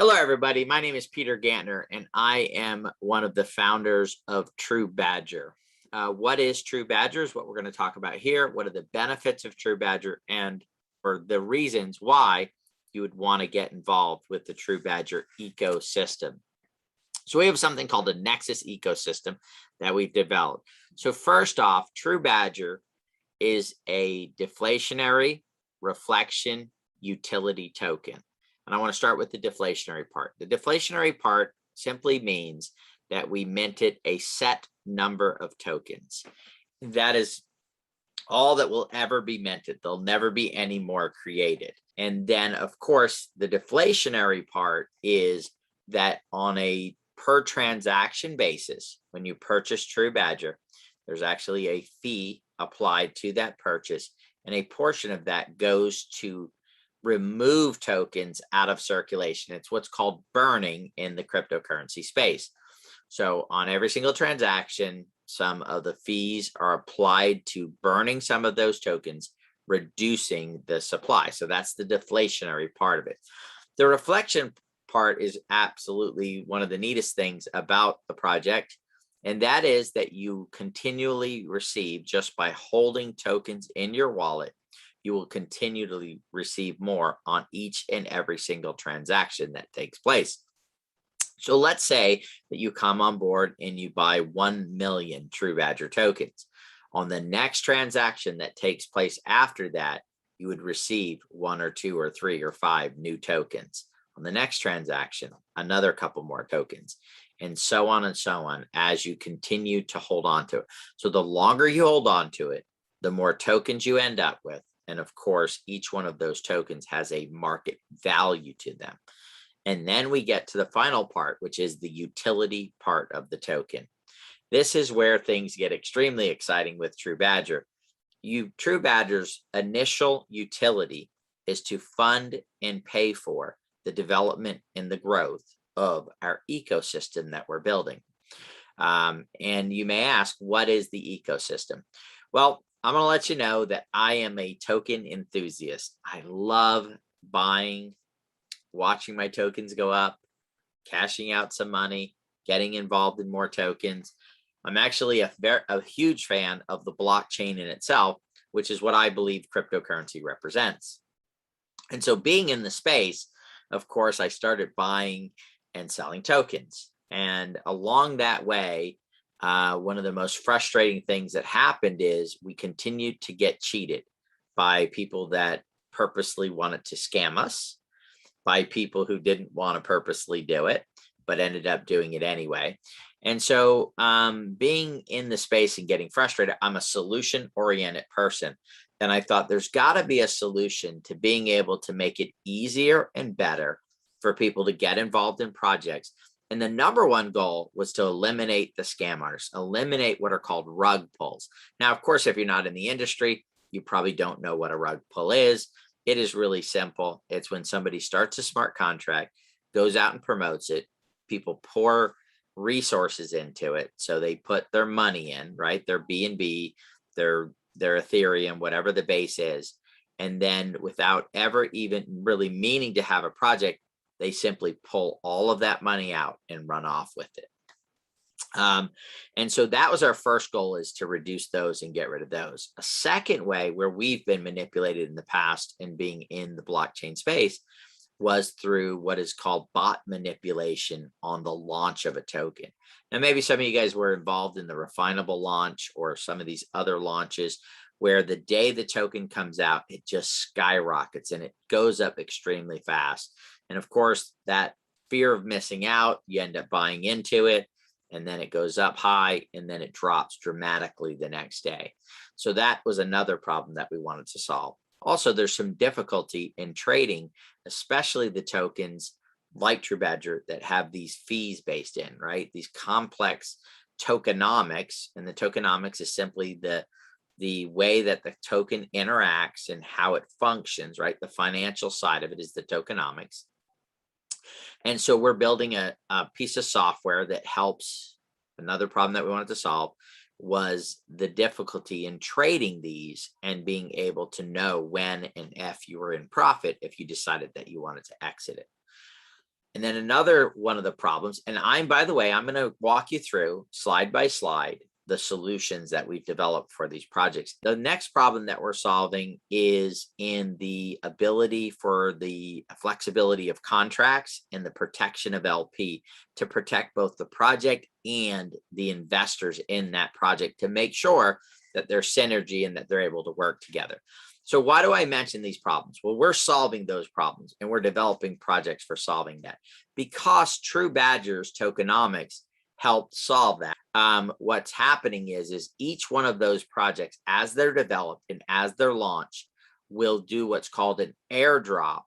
Hello, everybody. My name is Peter Gantner, and I am one of the founders of TruBadger. What is TruBadger is what we're going to talk about here. What are the benefits of TruBadger and or the reasons why you would want to get involved with the TruBadger ecosystem. So we have something called a Nexus ecosystem that we've developed. So first off, TruBadger is a deflationary reflection utility token. And I want to start with the deflationary part. The deflationary part simply means that we minted a set number of tokens. That is all that will ever be minted. There'll never be any more created. And then, of course, the deflationary part is that on a per transaction basis, when you purchase TruBadger, there's actually a fee applied to that purchase, and a portion of that goes to remove tokens out of circulation. It's what's called burning in the cryptocurrency space. So on every single transaction, some of the fees are applied to burning some of those tokens, reducing the supply. So that's the deflationary part of it. The reflection part is absolutely one of the neatest things about the project. And that is that you continually receive, just by holding tokens in your wallet, you will continually receive more on each and every single transaction that takes place. So let's say that you come on board and you buy 1 million TruBadger tokens. On the next transaction that takes place after that, you would receive 1 or 2 or 3 or 5 new tokens. On the next transaction, another couple more tokens, and so on as you continue to hold on to it. So the longer you hold on to it, the more tokens you end up with. And of course, each one of those tokens has a market value to them. And then we get to the final part, which is the utility part of the token. This is where things get extremely exciting with TruBadger. TruBadger's initial utility is to fund and pay for the development and the growth of our ecosystem that we're building. And you may ask, what is the ecosystem? Well, I'm going to let you know that I am a token enthusiast. I love buying, watching my tokens go up, cashing out some money, getting involved in more tokens. I'm actually a huge fan of the blockchain in itself, which is what I believe cryptocurrency represents. And so being in the space, of course, I started buying and selling tokens. And along that way, one of the most frustrating things that happened is we continued to get cheated by people that purposely wanted to scam us, by people who didn't want to purposely do it, but ended up doing it anyway. And so being in the space and getting frustrated, I'm a solution-oriented person. And I thought there's got to be a solution to being able to make it easier and better for people to get involved in projects. And the number one goal was to eliminate the scammers, eliminate what are called rug pulls. Now, of course, if you're not in the industry, you probably don't know what a rug pull is. It is really simple. It's when somebody starts a smart contract, goes out and promotes it, people pour resources into it. So they put their money in, right? Their BNB, their Ethereum, whatever the base is. And then without ever even really meaning to have a project, they simply pull all of that money out and run off with it. And so that was our first goal, is to reduce those and get rid of those. A second way where we've been manipulated in the past and being in the blockchain space was through what is called bot manipulation on the launch of a token. Now, maybe some of you guys were involved in the Refinable launch or some of these other launches where the day the token comes out, it just skyrockets and it goes up extremely fast. And of course, that fear of missing out, you end up buying into it, and then it goes up high, and then it drops dramatically the next day. So that was another problem that we wanted to solve. Also, there's some difficulty in trading, especially the tokens like TruBadger that have these fees based in, right? These complex tokenomics, and the tokenomics is simply the way that the token interacts and how it functions, right? The financial side of it is the tokenomics. And so we're building a piece of software that helps. Another problem that we wanted to solve was the difficulty in trading these and being able to know when and if you were in profit if you decided that you wanted to exit it. And then another one of the problems, and by the way, I'm going to walk you through slide by slide the solutions that we've developed for these projects. The next problem that we're solving is in the ability for the flexibility of contracts and the protection of LP to protect both the project and the investors in that project to make sure that there's synergy and that they're able to work together. So why do I mention these problems? Well, we're solving those problems and we're developing projects for solving that because TruBadger's tokenomics helped solve that. What's happening is each one of those projects, as they're developed and as they're launched, will do what's called an airdrop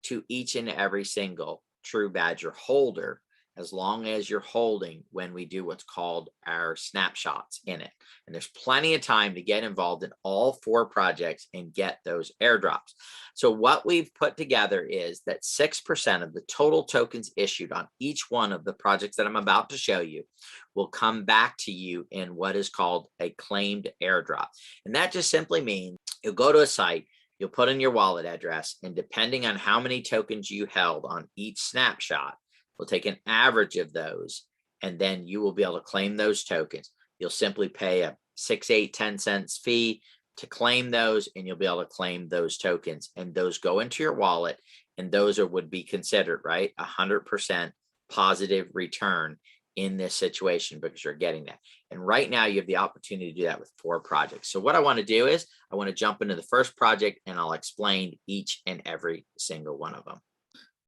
to each and every single TruBadger holder, as long as you're holding when we do what's called our snapshots in it. And there's plenty of time to get involved in all 4 projects and get those airdrops. So what we've put together is that 6% of the total tokens issued on each one of the projects that I'm about to show you will come back to you in what is called a claimed airdrop. And that just simply means you'll go to a site, you'll put in your wallet address, and depending on how many tokens you held on each snapshot, we'll take an average of those, and then you will be able to claim those tokens. You'll simply pay a 6, 8, 10 cents fee to claim those, and you'll be able to claim those tokens, and those go into your wallet, and those would be considered, right, 100% positive return in this situation because you're getting that. And right now you have the opportunity to do that with 4 projects. So what I want to do is I want to jump into the first project and I'll explain each and every single one of them.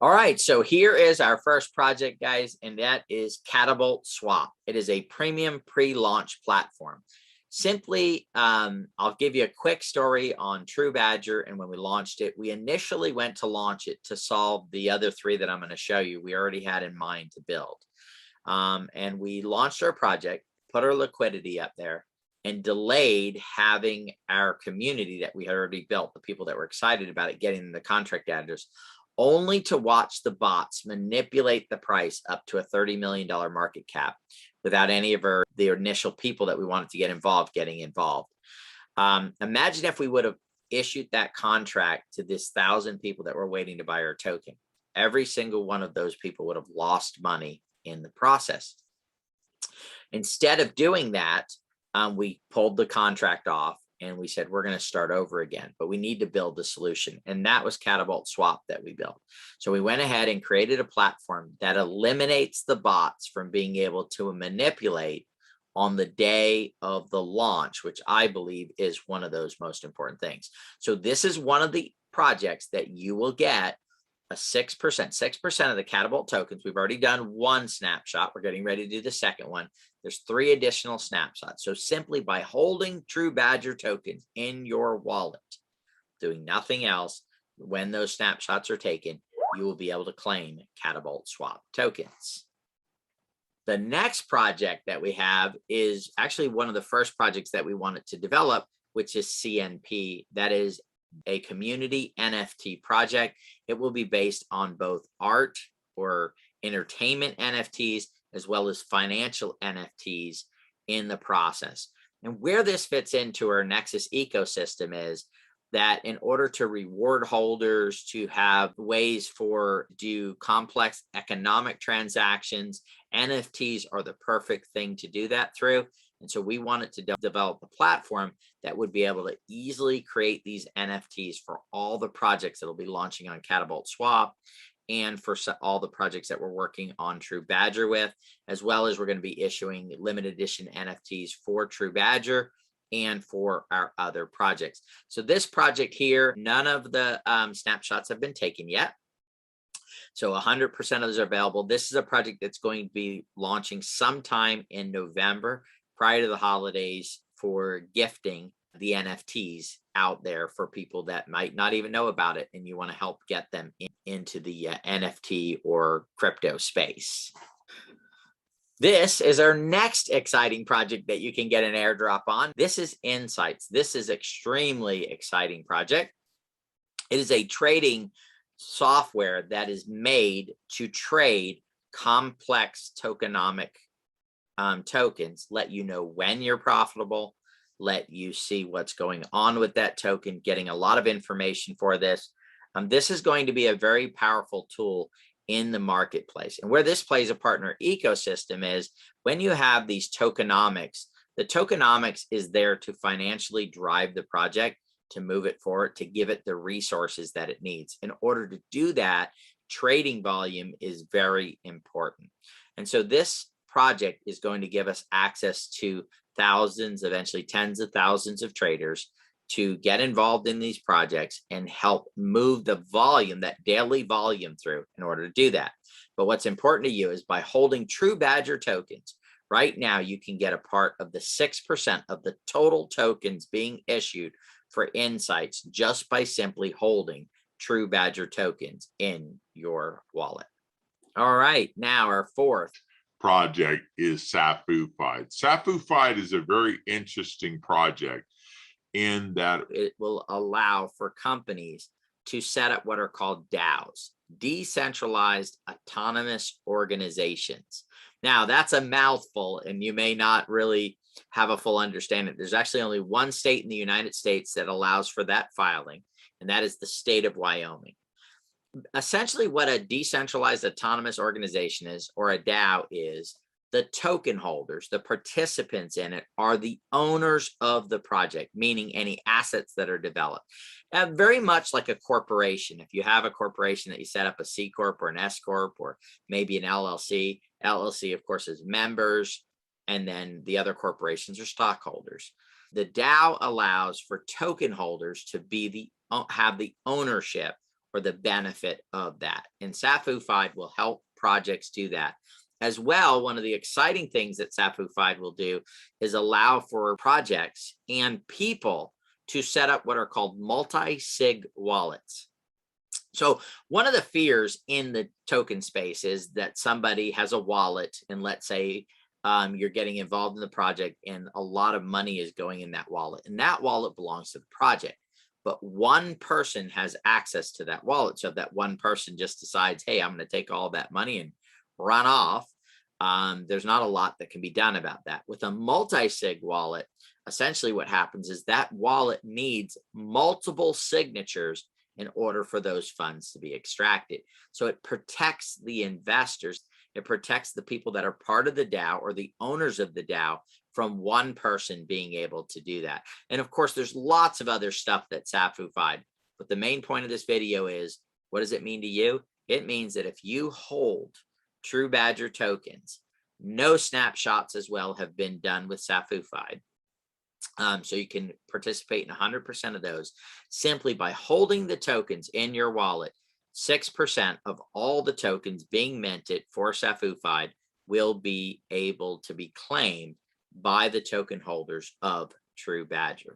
All right, so here is our first project, guys, and that is Catapult Swap. It is a premium pre-launch platform. Simply, I'll give you a quick story on TruBadger and when we launched it. We initially went to launch it to solve the other 3 that I'm going to show you. We already had in mind to build. And we launched our project, put our liquidity up there, and delayed having our community that we had already built, the people that were excited about it, getting the contract editors, only to watch the bots manipulate the price up to a $30 million market cap without any of the initial people that we wanted to get involved getting involved. Imagine if we would have issued that contract to this 1,000 people that were waiting to buy our token. Every single one of those people would have lost money in the process. Instead of doing that, we pulled the contract off and we said, we're going to start over again, but we need to build the solution. And that was Catapult Swap that we built. So we went ahead and created a platform that eliminates the bots from being able to manipulate on the day of the launch, which I believe is one of those most important things. So this is one of the projects that you will get a 6% of the Catapult tokens. We've already done 1 snapshot. We're getting ready to do the second one. There's 3 additional snapshots. So simply by holding TruBadger tokens in your wallet, doing nothing else, when those snapshots are taken, you will be able to claim Catapult Swap tokens. The next project that we have is actually one of the first projects that we wanted to develop, which is CNP. That is a community NFT project. It will be based on both art or entertainment NFTs as well as financial NFTs in the process. And where this fits into our Nexus ecosystem is that in order to reward holders, to have ways for do complex economic transactions, NFTs are the perfect thing to do that through. And so we wanted to develop a platform that would be able to easily create these NFTs for all the projects that will be launching on Catapult Swap and for all the projects that we're working on TruBadger with, as well as we're going to be issuing limited edition NFTs for TruBadger and for our other projects. So this project here, none of the snapshots have been taken yet. So 100% of those are available. This is a project that's going to be launching sometime in November, prior to the holidays, for gifting the NFTs out there for people that might not even know about it and you want to help get them into the NFT or crypto space. This is our next exciting project that you can get an airdrop on. This is Insights. This is extremely exciting project. It is a trading software that is made to trade complex tokenomic tokens, let you know when you're profitable, let you see what's going on with that token, getting a lot of information for this. This is going to be a very powerful tool in the marketplace. And where this plays a partner ecosystem is when you have these tokenomics, the tokenomics is there to financially drive the project, to move it forward, to give it the resources that it needs. In order to do that, trading volume is very important. And so this project is going to give us access to thousands, eventually tens of thousands of traders to get involved in these projects and help move the volume, that daily volume through in order to do that. But what's important to you is by holding TruBadger tokens, right now you can get a part of the 6% of the total tokens being issued for insights just by simply holding TruBadger tokens in your wallet. All right, now our fourth project is SAFU-FIED. SAFU-FIED is a very interesting project in that it will allow for companies to set up what are called DAOs, Decentralized Autonomous Organizations. Now, that's a mouthful, and you may not really have a full understanding. There's actually only one state in the United States that allows for that filing, and that is the state of Wyoming. Essentially, what a decentralized autonomous organization is, or a DAO is, the token holders, the participants in it, are the owners of the project, meaning any assets that are developed. Very much like a corporation. If you have a corporation that you set up a C Corp or an S Corp or maybe an LLC, LLC, of course, is members, and then the other corporations are stockholders. The DAO allows for token holders to be have the ownership or the benefit of that. And SAFU-FIED will help projects do that. As well, one of the exciting things that SAFU-FIED will do is allow for projects and people to set up what are called multi-sig wallets. So one of the fears in the token space is that somebody has a wallet, and let's say you're getting involved in the project and a lot of money is going in that wallet, and that wallet belongs to the project. But one person has access to that wallet. So if that one person just decides, hey, I'm going to take all that money and run off, there's not a lot that can be done about that. With a multi-sig wallet, essentially what happens is that wallet needs multiple signatures in order for those funds to be extracted. So it protects the investors. It protects the people that are part of the DAO or the owners of the DAO from one person being able to do that. And of course, there's lots of other stuff that's SAFU-FIED. But the main point of this video is, what does it mean to you? It means that if you hold TruBadger tokens, no snapshots as well have been done with SAFU-FIED. So you can participate in 100% of those simply by holding the tokens in your wallet. 6% of all the tokens being minted for SAFU-FIED will be able to be claimed by the token holders of TruBadger.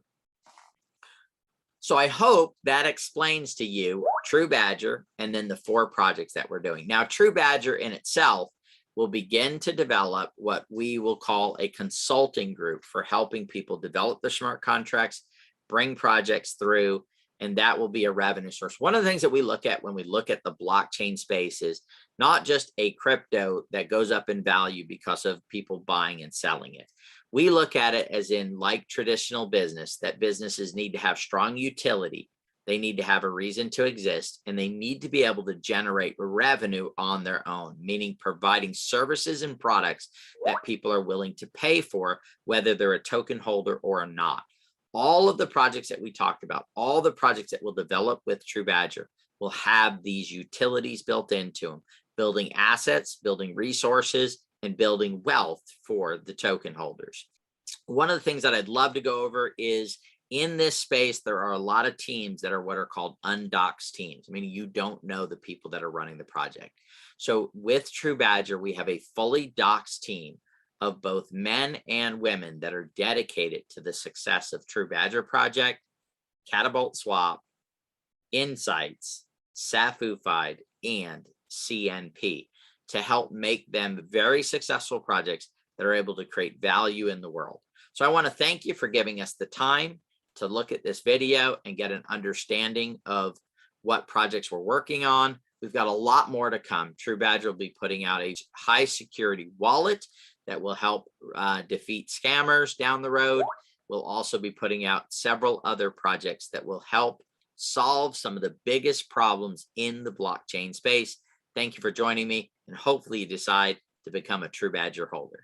So I hope that explains to you TruBadger and then the 4 projects that we're doing. Now, TruBadger in itself will begin to develop what we will call a consulting group for helping people develop the smart contracts, bring projects through, and that will be a revenue source. One of the things that we look at when we look at the blockchain space is not just a crypto that goes up in value because of people buying and selling it. We look at it as in, like traditional business, that businesses need to have strong utility. They need to have a reason to exist, and they need to be able to generate revenue on their own, meaning providing services and products that people are willing to pay for, whether they're a token holder or not. All of the projects that we talked about, all the projects that will develop with TruBadger will have these utilities built into them, building assets, building resources, and building wealth for the token holders. One of the things that I'd love to go over is, in this space, there are a lot of teams that are what are called undoxed teams, meaning you don't know the people that are running the project. So with TruBadger, we have a fully doxed team of both men and women that are dedicated to the success of TruBadger project, Catapult Swap, Insights, SAFU-FIED, and CNP, to help make them very successful projects that are able to create value in the world. So I want to thank you for giving us the time to look at this video and get an understanding of what projects we're working on. We've got a lot more to come. TruBadger will be putting out a high security wallet that will help defeat scammers down the road. We'll also be putting out several other projects that will help solve some of the biggest problems in the blockchain space. Thank you for joining me, and hopefully you decide to become a TruBadger holder.